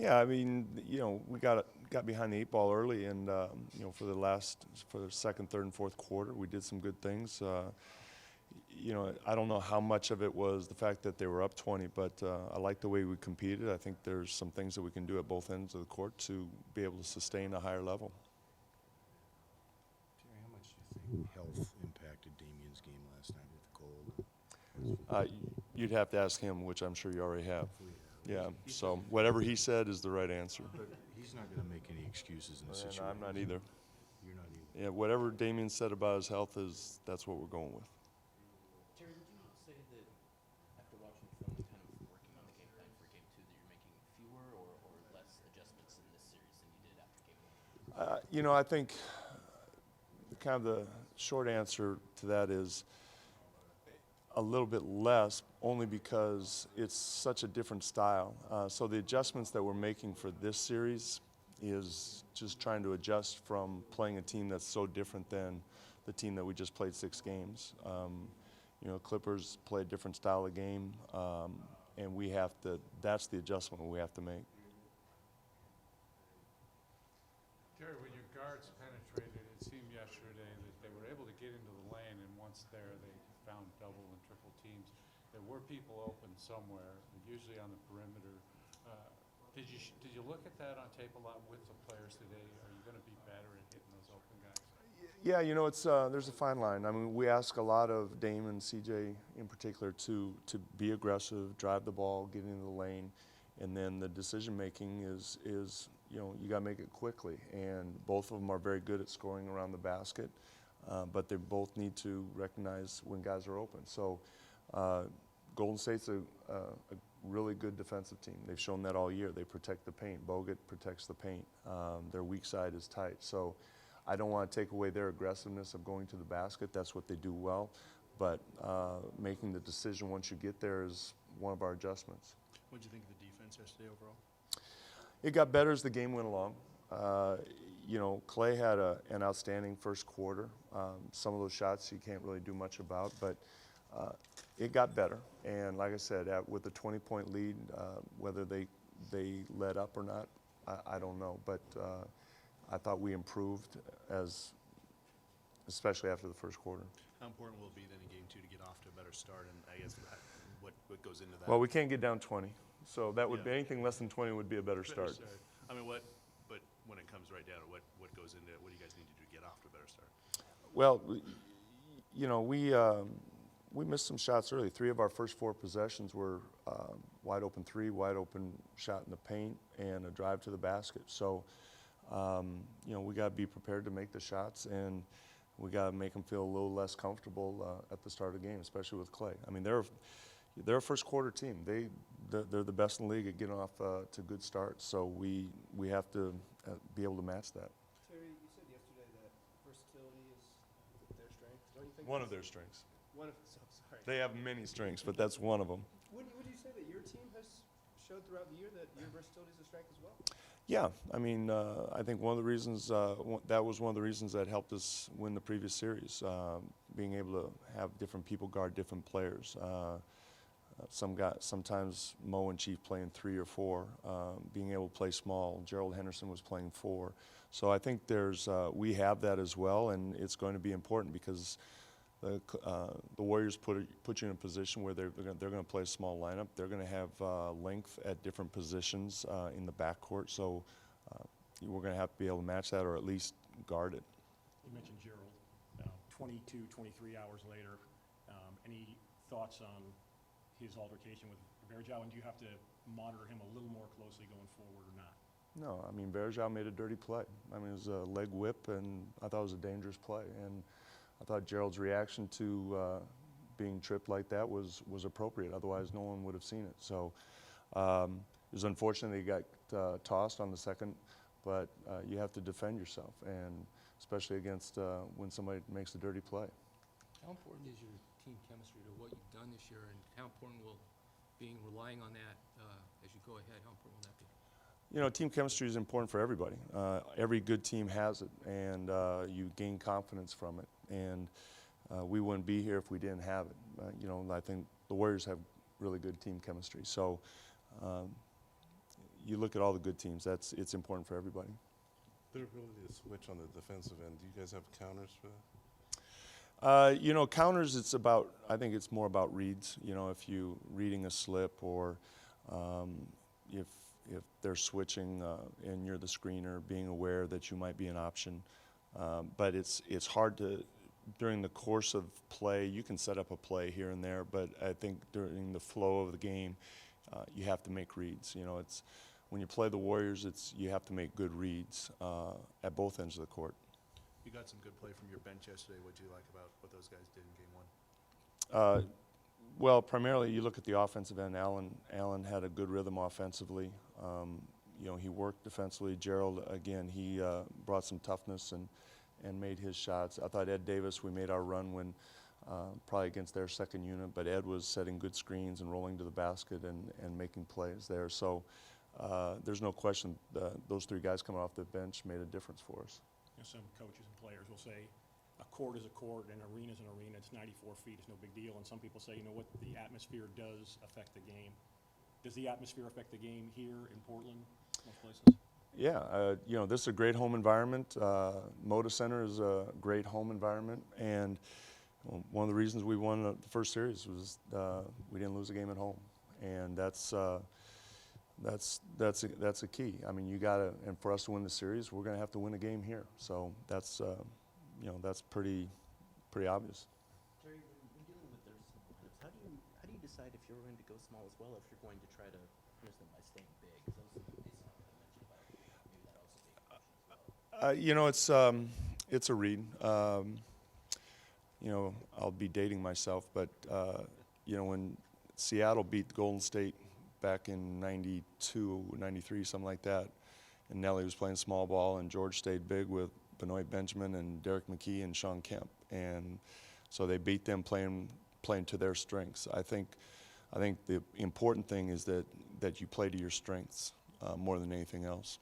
Yeah, I mean, we got behind the eight ball early, and for the second, third, and fourth quarter, we did some good things. I don't know how much of it was the fact that they were up 20, but I like the way we competed. I think there's some things that we can do at both ends of the court to be able to sustain a higher level. Terry, how much do you think health impacted Damien's game last night with the cold? You'd have to ask him, which I'm sure you already have. We have. Yeah, so whatever he said is the right answer. But he's not going to make any excuses in this And situation. I'm not either. You're not either. Yeah, whatever Damien said about his health that's what we're going with. Terry, would you say that after watching the film and kind of working on the game plan for Game 2 that you're making fewer or less adjustments in this series than you did after Game 1? I think kind of the short answer to that is a little bit less, only because it's such a different style. So the adjustments that we're making for this series is just trying to adjust from playing a team that's so different than the team that we just played 6 games. Clippers play a different style of game, and that's the adjustment we have to make. Terry, when your guards penetrated, it seemed yesterday that they were able to get into the lane, and once there, they found double and triple teams. There were people open somewhere, usually on the perimeter. Did you look at that on tape a lot with the players today? Are you going to be better at hitting those open guys? Yeah, it's there's a fine line. I mean, we ask a lot of Dame and CJ in particular to be aggressive, drive the ball, get into the lane, and then the decision making is you got to make it quickly. And both of them are very good at scoring around the basket, but they both need to recognize when guys are open. So Golden State's a really good defensive team. They've shown that all year. They protect the paint. Bogut protects the paint. Their weak side is tight. So I don't want to take away their aggressiveness of going to the basket. That's what they do well. But making the decision once you get there is one of our adjustments. What did you think of the defense yesterday overall? It got better as the game went along. Clay had an outstanding first quarter. Some of those shots you can't really do much about, but it got better. And like I said, with a 20-point lead, whether they let up or not, I don't know. But I thought we improved, especially after the first quarter. How important will it be then in Game 2 to get off to a better start? And I guess what goes into that? Well, we can't get down 20. So that would be anything less than 20 would be a better start. I mean, but when it comes right down to what goes into it, what do you guys need to do to get off to a better start? Well, we missed some shots early. 3 of our first 4 possessions were wide open 3, wide open shot in the paint, and a drive to the basket. So, we got to be prepared to make the shots, and we got to make them feel a little less comfortable at the start of the game, especially with Clay. I mean, they're a first quarter team. They're the best in the league at getting off to good starts. So we have to be able to match that. Terry, you said yesterday that versatility is their strength. Don't you think One of their strengths. Sorry. They have many strengths, but that's one of them. Would you say that your team has showed throughout the year that your versatility is a strength as well? Yeah, I mean, I think one of the reasons that was one of the reasons that helped us win the previous series, being able to have different people guard different players. Sometimes Mo and Chief playing 3 or 4, being able to play small. Gerald Henderson was playing 4. So I think we have that as well, and it's going to be important because the Warriors put you in a position where they're going to play a small lineup. They're going to have length at different positions in the backcourt. So we're going to have to be able to match that or at least guard it. You mentioned Gerald, 22, 23 hours later. Any thoughts on his altercation with Verjao, and do you have to monitor him a little more closely going forward or not? No, I mean, Verjao made a dirty play. I mean, it was a leg whip, and I thought it was a dangerous play. And I thought Gerald's reaction to being tripped like that was appropriate. Otherwise, no one would have seen it. So it was unfortunate that he got tossed on the second, but you have to defend yourself, and especially against when somebody makes a dirty play. How important is your team chemistry to what you've done this year, and how important will relying on that as you go ahead, how important will that be? Team chemistry is important for everybody. Every good team has it, and you gain confidence from it. And we wouldn't be here if we didn't have it. I think the Warriors have really good team chemistry. So, you look at all the good teams. It's important for everybody. Their ability to switch on the defensive end. Do you guys have counters for that? Counters, I think it's more about reads. If you reading a slip or if they're switching and you're the screener, being aware that you might be an option. But it's hard to, during the course of play, you can set up a play here and there, but I think during the flow of the game, you have to make reads. It's when you play the Warriors, you have to make good reads at both ends of the court. You got some good play from your bench yesterday. What do you like about what those guys did in game 1? Well, primarily you look at the offensive end. Allen had a good rhythm offensively. He worked defensively. Gerald, again, he brought some toughness and made his shots. I thought Ed Davis, we made our run when probably against their second unit, but Ed was setting good screens and rolling to the basket and making plays there. So there's no question those three guys coming off the bench made a difference for us. Some coaches and players will say a court is a court and an arena is an arena. It's 94 feet. It's no big deal. And some people say, what, the atmosphere does affect the game. Does the atmosphere affect the game here in Portland, most places? Yeah, this is a great home environment. Moda Center is a great home environment, and one of the reasons we won the first series was we didn't lose a game at home, and that's a key. I mean, and for us to win the series, we're going to have to win a game here. So that's pretty obvious. Terry, when dealing with their small lineups, how do you decide if you're going to go small as well, if you're going to try to punish them by staying big? Because those are based on what I mentioned about maybe that also being an option as well. It's a read. I'll be dating myself, but when Seattle beat Golden State back in 92, 93, something like that, and Nelly was playing small ball, and George stayed big with Benoit Benjamin and Derek McKee and Sean Kemp, and so they beat them playing to their strengths. I think the important thing is that you play to your strengths more than anything else.